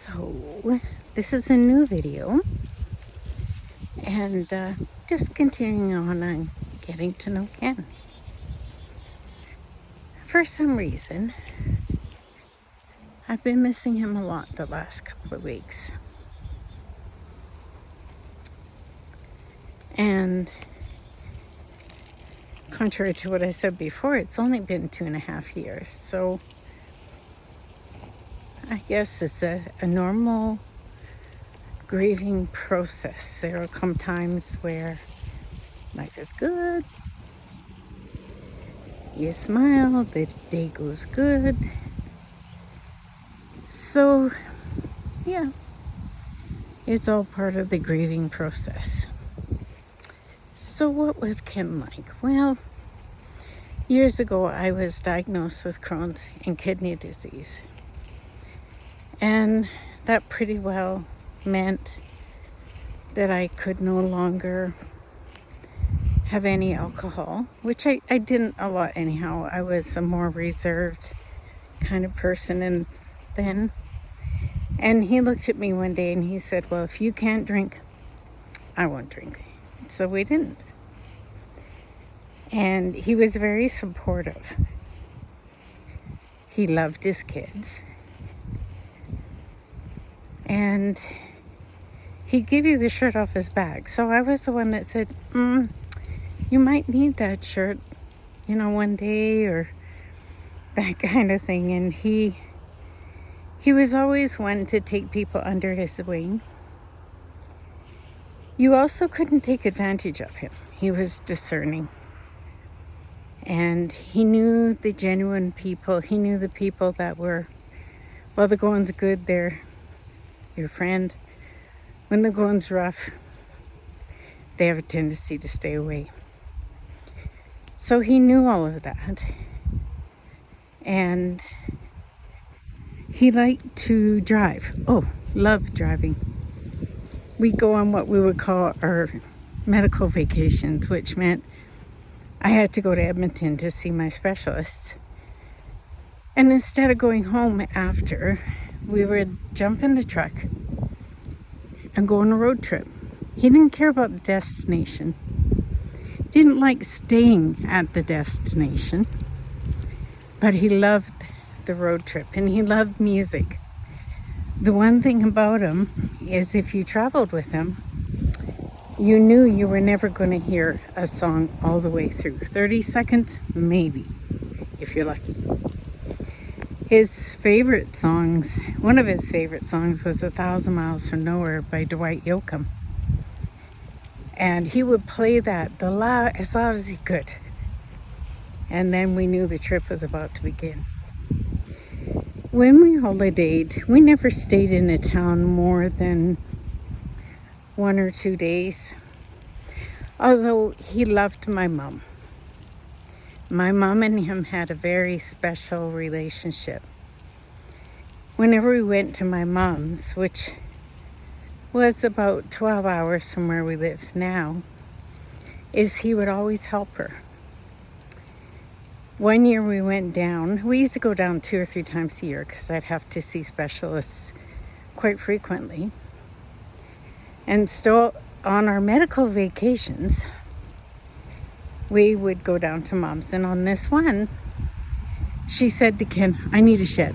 So, this is a new video, and just continuing on getting to know Ken. For some reason, I've been missing him a lot the last couple of weeks. And contrary to what I said before, it's only been 2.5 years. So I guess it's a normal grieving process. There will come times where life is good, you smile, the day goes good. So, yeah, it's all part of the grieving process. So what was Ken like? Well, years ago I was diagnosed with Crohn's and kidney disease. And that pretty well meant that I could no longer have any alcohol, which I didn't a lot anyhow. I was a more reserved kind of person then. And he looked at me one day and he said, well, if you can't drink, I won't drink. So we didn't. And he was very supportive. He loved his kids. And he'd give you the shirt off his back. So I was the one that said, you might need that shirt, one day, or that kind of thing. And he was always one to take people under his wing. You also couldn't take advantage of him. He was discerning. And he knew the genuine people. He knew the people that were, well, the going's good, they're your friend. When the going's rough, they have a tendency to stay away. So he knew all of that. And he liked to drive. Oh, loved driving. We go on what we would call our medical vacations, which meant I had to go to Edmonton to see my specialist. And instead of going home after, we would jump in the truck and go on a road trip. He didn't care about the destination. Didn't like staying at the destination. But he loved the road trip and he loved music. The one thing about him is if you traveled with him, you knew you were never going to hear a song all the way through. 30 seconds, maybe, if you're lucky. His favorite songs, one of his favorite songs was 1,000 Miles from Nowhere by Dwight Yoakam. And he would play that as loud as he could. And then we knew the trip was about to begin. When we holidayed, we never stayed in a town more than 1 or 2 days. Although he loved my mom. My mom and him had a very special relationship. Whenever we went to my mom's, which was about 12 hours from where we live now, he would always help her. One year we went down. We used to go down 2 or 3 times a year because I'd have to see specialists quite frequently. And so on our medical vacations, we would go down to Mom's. And on this one, she said to Ken, I need a shed.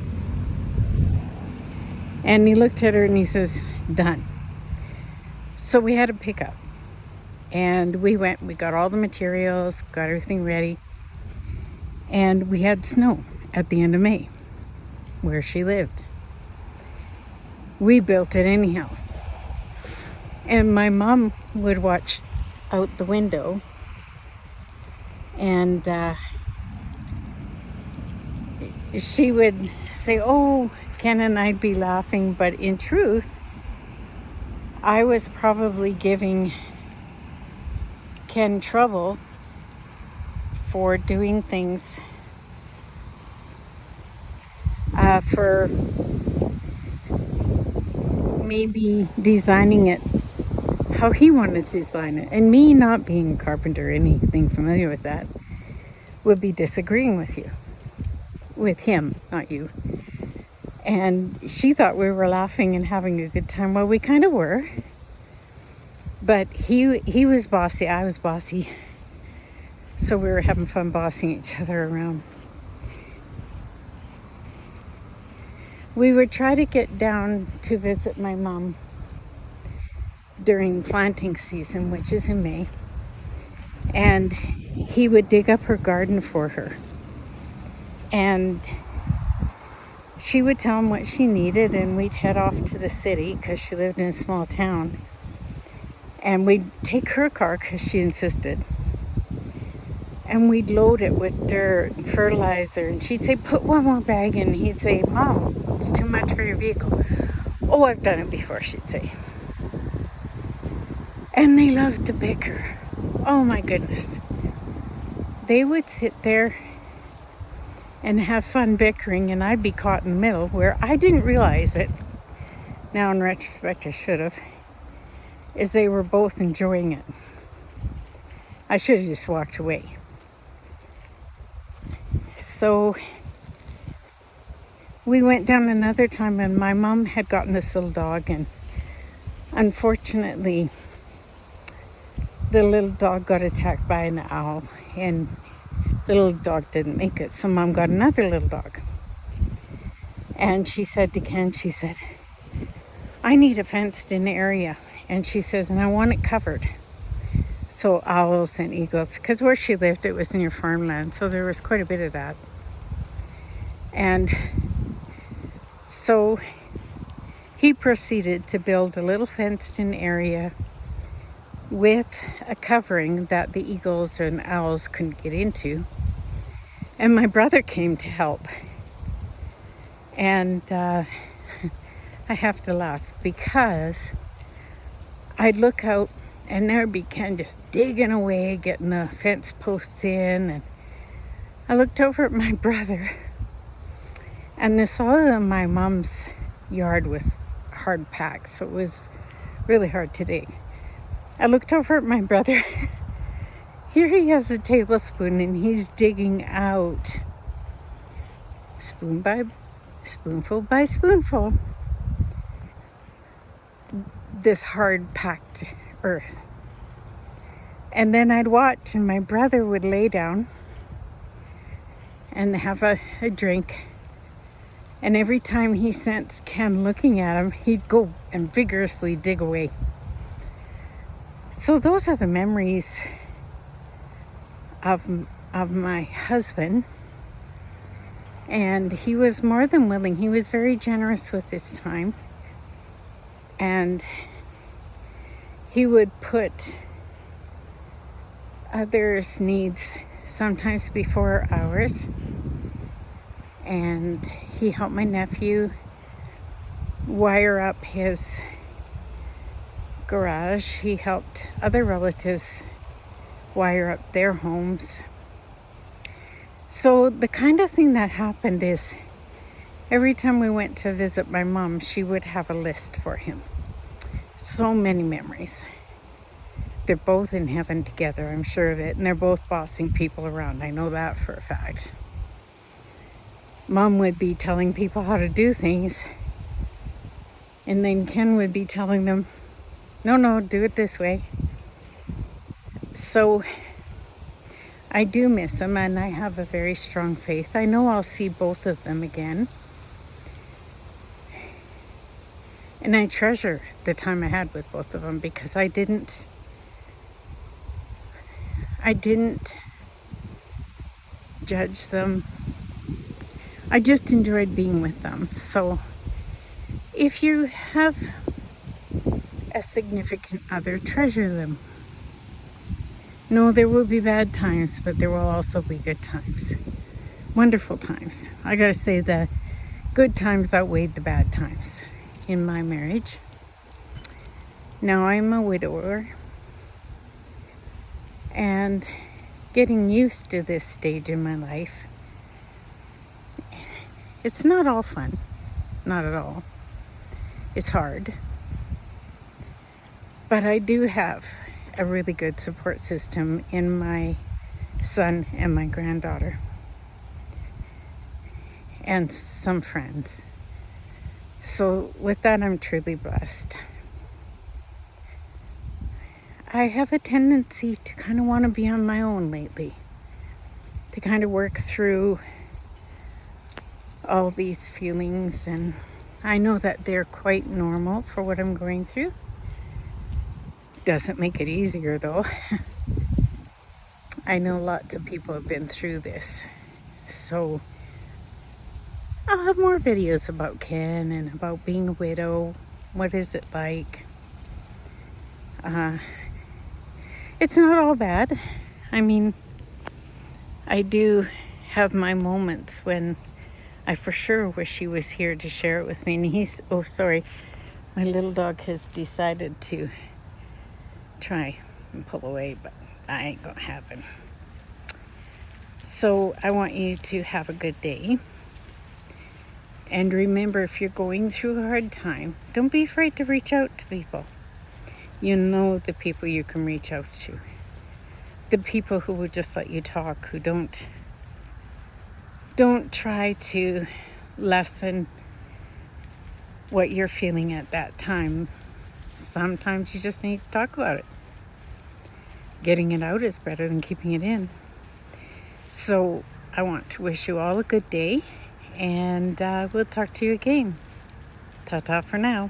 And he looked at her and he says, done. So we had a pickup. And we got all the materials, got everything ready. And we had snow at the end of May, where she lived. We built it anyhow. And my mom would watch out the window. And she would say, oh, Ken and I'd be laughing. But in truth, I was probably giving Ken trouble for doing things, for maybe designing it how he wanted to design it. And me not being a carpenter or anything familiar with that would be disagreeing with him, not you. And she thought we were laughing and having a good time. Well, we kind of were. But he was bossy, I was bossy. So we were having fun bossing each other around. We would try to get down to visit my mom during planting season, which is in May. And he would dig up her garden for her. And she would tell him what she needed, and we'd head off to the city because she lived in a small town. And we'd take her car because she insisted. And we'd load it with dirt and fertilizer. And she'd say, put one more bag in. And he'd say, Mom, it's too much for your vehicle. Oh, I've done it before, she'd say. And they loved to bicker. Oh my goodness. They would sit there and have fun bickering, and I'd be caught in the middle where I didn't realize it. Now in retrospect, I should have. Is they were both enjoying it. I should have just walked away. So we went down another time, and my mom had gotten this little dog, and unfortunately the little dog got attacked by an owl, and the little dog didn't make it. So Mom got another little dog. And she said to Ken, she said, I need a fenced in area. And she says, and I want it covered. So owls and eagles, because where she lived, it was near farmland. So there was quite a bit of that. And so he proceeded to build a little fenced in area with a covering that the eagles and owls couldn't get into. And my brother came to help. And I have to laugh because I'd look out and there'd be Ken just digging away, getting the fence posts in. And I looked over at my brother, and the soil in my mom's yard was hard packed, so it was really hard to dig. I looked over at my brother. Here he has a tablespoon, and he's digging out spoonful by spoonful this hard packed earth. And then I'd watch, and my brother would lay down and have a drink. And every time he sensed Ken looking at him, he'd go and vigorously dig away. So those are the memories of my husband. And he was more than willing. He was very generous with his time. And he would put others' needs sometimes before ours. And he helped my nephew wire up his garage. He helped other relatives wire up their homes. So the kind of thing that happened is every time we went to visit my mom, she would have a list for him. So many memories. They're both in heaven together, I'm sure of it. And they're both bossing people around. I know that for a fact. Mom would be telling people how to do things. And then Ken would be telling them, no, do it this way. So I do miss them, and I have a very strong faith. I know I'll see both of them again. And I treasure the time I had with both of them because I didn't judge them. I just enjoyed being with them. So if you have a significant other, treasure them. No, there will be bad times, but there will also be good times. Wonderful times. I gotta say the good times outweighed the bad times in my marriage. Now I'm a widower and getting used to this stage in my life. It's not all fun. Not at all. It's hard. But I do have a really good support system in my son and my granddaughter. And some friends. So with that, I'm truly blessed. I have a tendency to kind of want to be on my own lately, to kind of work through all these feelings, and I know that they're quite normal for what I'm going through. Doesn't make it easier though. I know lots of people have been through this, so I'll have more videos about Ken and about being a widow. What is it like? It's not all bad. I mean, I do have my moments when I for sure wish he was here to share it with me. And oh, sorry, my little dog has decided to try and pull away, but I ain't gonna have him. So I want you to have a good day. And remember, if you're going through a hard time, don't be afraid to reach out to people. You know the people you can reach out to. The people who will just let you talk, who don't try to lessen what you're feeling at that time. Sometimes you just need to talk about it. Getting it out is better than keeping it in. So I want to wish you all a good day, and we'll talk to you again. Ta-ta for now.